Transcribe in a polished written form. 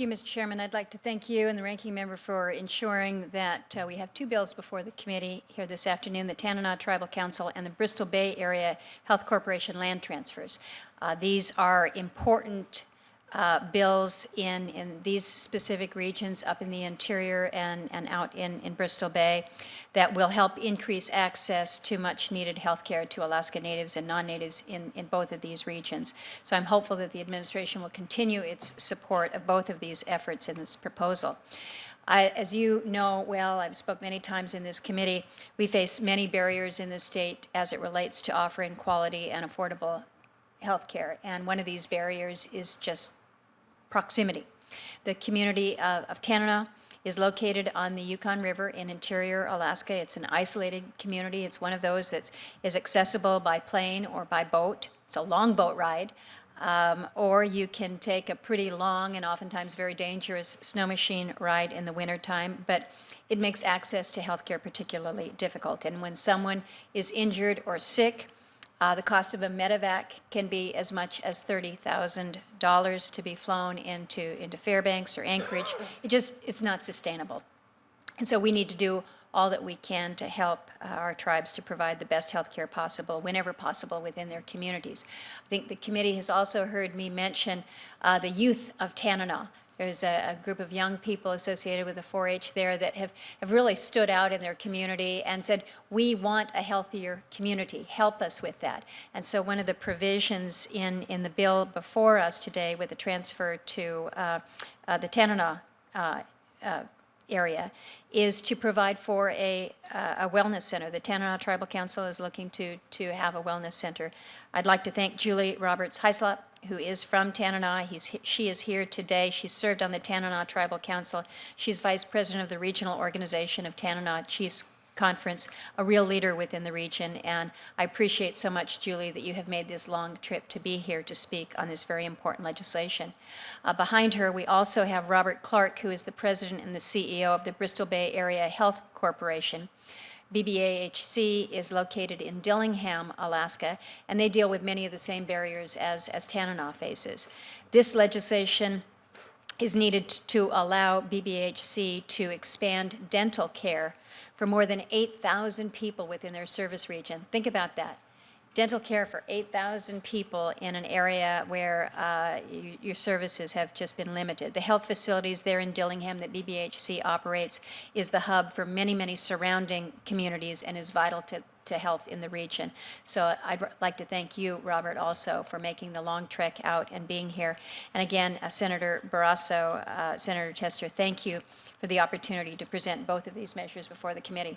Thank you, Mr. Chairman. I'd like to thank you and the ranking member for ensuring that we have two bills before the committee here this afternoon, the Tanana Tribal Council and the Bristol Bay Area Health Corporation land transfers. These are important bills in these specific regions up in the interior and out in Bristol Bay that will help increase access to much needed health care to Alaska Natives and non-Natives in both of these regions. So I'm hopeful that the administration will continue its support of both of these efforts in this proposal. As you know well, I've spoke many times in this committee, we face many barriers in the state as it relates to offering quality and affordable health care, and one of these barriers is just proximity. The community of Tanana is located on the Yukon River in interior Alaska. It's an isolated community. It's one of those that is accessible by plane or by boat. It's a long boat ride. Or you can take a pretty long and oftentimes very dangerous snow machine ride in the wintertime, but it makes access to healthcare particularly difficult. And when someone is injured or sick, the cost of a medevac can be as much as $30,000 to be flown into Fairbanks or Anchorage. It's not sustainable. And so we need to do all that we can to help our tribes to provide the best health care possible, whenever possible, within their communities. I think the committee has also heard me mention the youth of Tanana. There's a group of young people associated with the 4-H there that have really stood out in their community and said, we want a healthier community. Help us with that. And so one of the provisions in the bill before us today with the transfer to the Tanana area is to provide for a wellness center. The Tanana Tribal Council is looking to have a wellness center. I'd like to thank Julie Roberts-Heislop, who is from Tanana. She is here today. She served on the Tanana Tribal Council. She's vice president of the regional organization of Tanana Chiefs Conference, a real leader within the region. And I appreciate so much, Julie, that you have made this long trip to be here to speak on this very important legislation. Behind her, we also have Robert Clark, who is the president and the CEO of the Bristol Bay Area Health Corporation. BBAHC is located in Dillingham, Alaska, and they deal with many of the same barriers as Tanana faces. This legislation is needed to allow BBAHC to expand dental care for more than 8,000 people within their service region. Think about that. Dental care for 8,000 people in an area where your services have just been limited. The health facilities there in Dillingham that BBHC operates is the hub for many, many surrounding communities and is vital to health in the region. So I'd like to thank you, Robert, also for making the long trek out and being here. And again, Senator Barrasso, Senator Tester, thank you for the opportunity to present both of these measures before the committee.